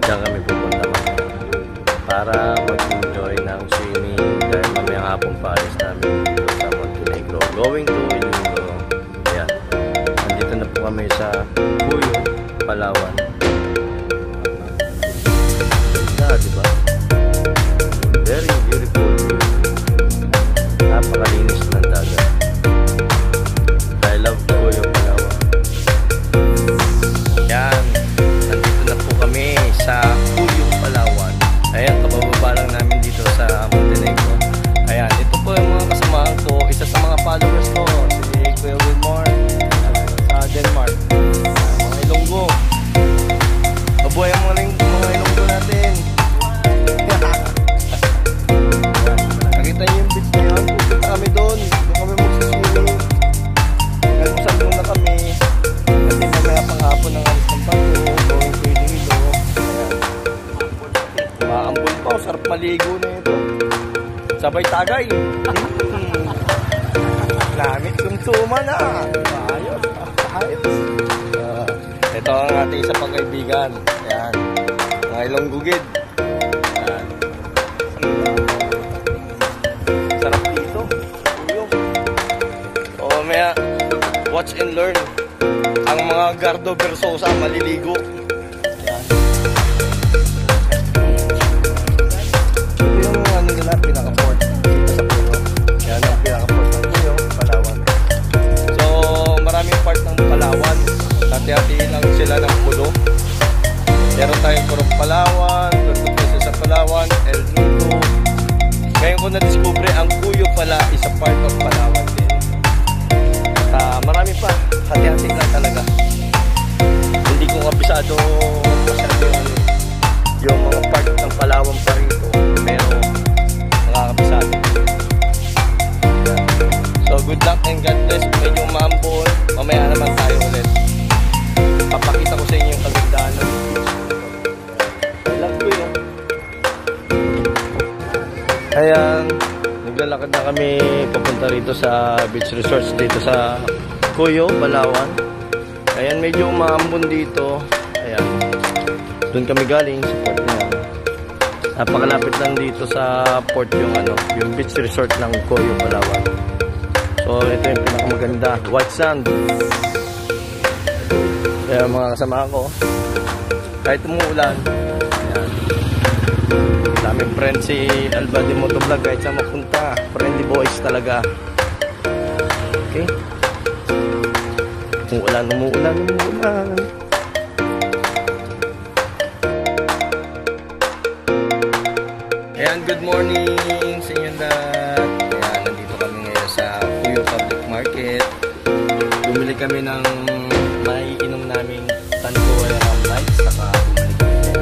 Diyan kami pupunta para mag-enjoy ng swimming dahil mamayang hapon pa alis namin dito sa Montenegro. Going to Iloilo. Ayan. Nandito na po kami sa Cuyo, Palawan. Diba? Very beautiful. Napakalinis ng dagat. I love Cuyo, Palawan. Yan. Nandito na po kami sa Cuyo, Palawan. Ayan, kabababa lang namin dito sa Montenegro. Ayan, ito po yung mga kasamahan ko. Isa sa mga followers ko, si Kuya Wilmore sa Denmark. Mga Ilonggo. Mabuhay ang mga Ilonggo natin. Nakita niyo yung beach na yun? Pupunta kami doon. Doon kami magsiswimming. Nagmusal muna kami. Kasi mamaya pang hapon ng alis ng bago. Going to Iloilo. Maambol pa. Sarap maligo na ito. Sabay tagay. Lamit sumsuma na. Ayos. Ayos. Ito ang ating isa pang kaibigan. Ayan. Mga Ilonggugid. Sarap dito. O mamaya, watch and learn. Ang mga Gardo Versosa maliligo. Yan. Ito yung ano nila, pinaka-port dito sa Cuyo. Yan ang pinaka-port ng Cuyo, Palawan. So, maraming part ng Palawan. Hati-hatiin lang sila ng pulo. Meron tayong Purong Palawan, Puerto Princesa sa Palawan, El Nido. Ngayon ko na-discover ang Cuyo pala is a part of Palawan din. At marami pa, hati-hati lang talaga. Hindi ko kabisado masyado yung mga part ng Palawan pa rito, pero nakakabisado. So good luck and God bless. Medyo maambon, mamaya naman tayo ulit. Papakita ko sa inyo yung kagandahan ng beach. I love Cuyo. Ayan, naglalakad na kami papunta rito sa beach resorts dito sa Cuyo, Palawan. Ayan, medyo maambon dito. Ayan, doon kami galing sa port na yan. Napakalapit lang dito sa port yung beach resort ng Cuyo, Palawan. So ito yung pinakamaganda, white sand. Ayan mga kasama ko, kahit umuulan. Ayan, daming friend si Alba de Motovlog kahit saan mapunta. Friendly boys talaga. Okay, umuulan. Ayan, good morning sa inyo lahat. Ayan, nandito kami ngayon sa Cuyo Public Market. Bumili kami ng maiinom naming Tancoa Light, saka bumili kami ng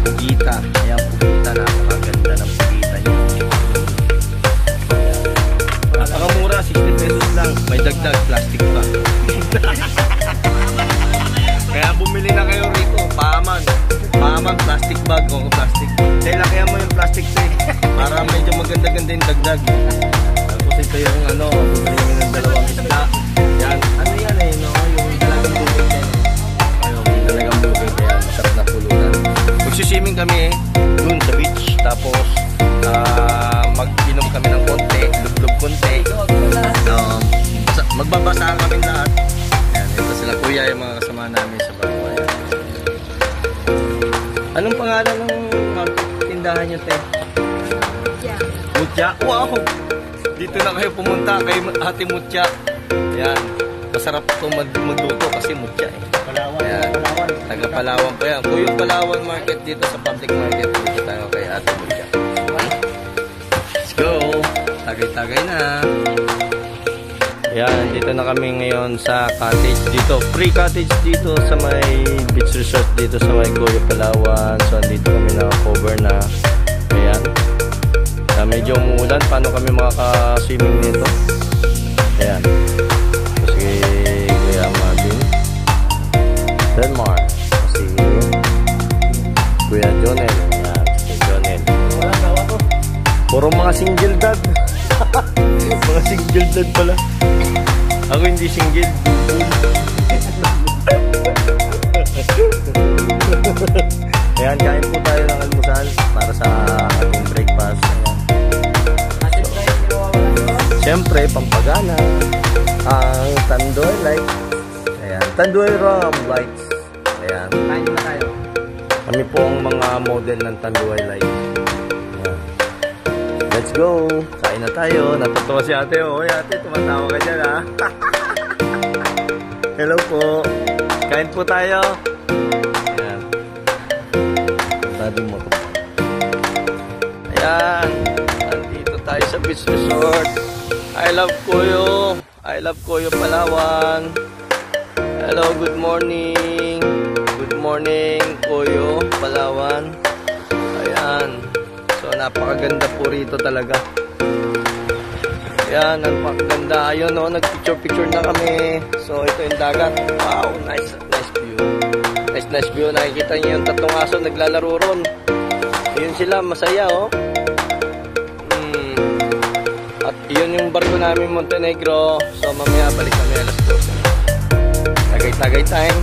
pugita. Ayan, pugita, napakaganda ng pugita nyo. Napakamura, 60 pesos lang. May dagdag, plastic pa. Kaya bumili na kayo rito, Pahaman, plastic bag o plastic. Kaya lakihan mo yung plastic tray para medyo maganda-ganda yung dagdag. Tapos ito yung bumili kami ng dalawang isda. Yan, yan yung dalagang bukid yan. Yung dalagang bukid yan, masarap na pulutan. Magsiswimming kami dun sa beach. Tapos mag-inom kami ng konti, lub-lub konti. Magbabasahan kami lahat. Yan, ito sila kuya, yung mga kasama namin sa barko. Anong pangalan ng tindahan nyo, te? Mutya. Wow! Dito na kayo pumunta kay Ate Mutya. Ayan. Masarap ito magluto kasi mutya eh. Palawan. Ayan. Taga-Palawan po yan. Cuyo Palawan Market dito sa public market. Dito tayo kay Ate Mutya. Let's go! Tagay-tagay na. Ayan. Dito na kami ngayon sa cottage dito. Free cottage dito sa may beach resort dito sa may Cuyo Palawan. So, andito kami na-cover na. Ayan. Medyo umuulan. Paano kami makaka-swimming nito? Ayan. Kasi Kuya Marvin Denmark. Kasi Kuya Jonel. Ayan. Si Jonel. Puro mga single dad. Mga single dad pala. Ako hindi single. syempre, pampagana. Ang Tanduay Lights. Ayan, Tanduay Rum Lights. Ayan. Kain na tayo. Kami po ang mga model ng Tanduay Lights. Ayan. Let's go! Kain na tayo. Natutuwa si ate. Oy, ate, tumatawa ka dyan, ha? Hello po. Kain po tayo. Ayan. Sabi mo. Ayan. Nandito tayo sa beach resort. I love Kuyo. I love Kuyo, Palawan. Hello, good morning. Good morning, Kuyo, Palawan. Ayan. So, napakaganda po rito talaga. Ayan, napakaganda. Ayun, no, nag-picture-picture na kami. So, ito yung dagat. Wow, nice view. Nice view. Nakikita niyo yung tatlong aso naglalaro ron. Ayun sila, masaya, oh. At yun yung barko namin, Montenegro. So, mamaya balik kami alas 12. Tagay time.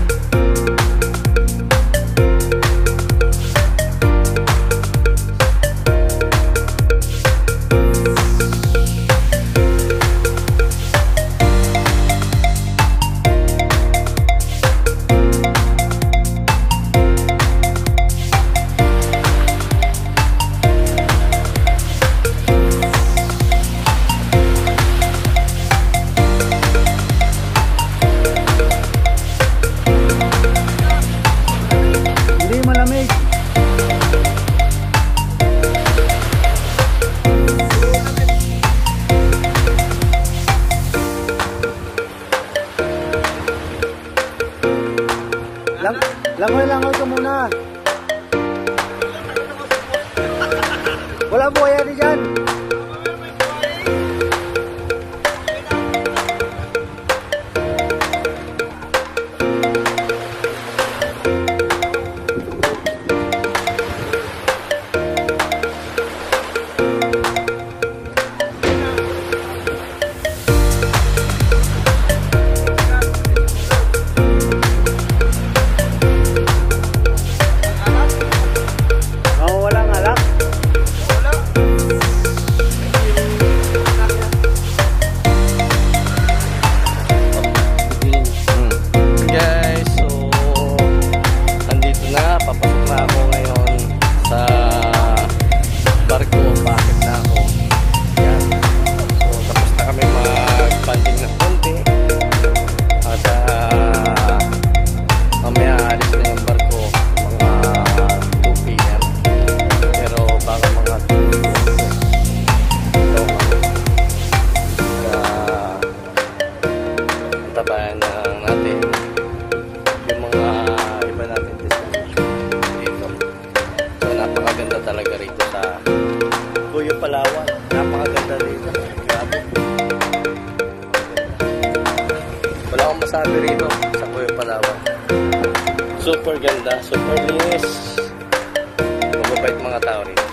Langoy ka muna. Wala buhaya di dyan. Tabayan natin yung mga iba natin destination dito. So napakaganda talaga rito sa Kuyo, Palawan. Napakaganda rito. Grabe. Wala akong masabi rito sa Kuyo, Palawan. Super ganda, super linis. Mababait mga tao rito.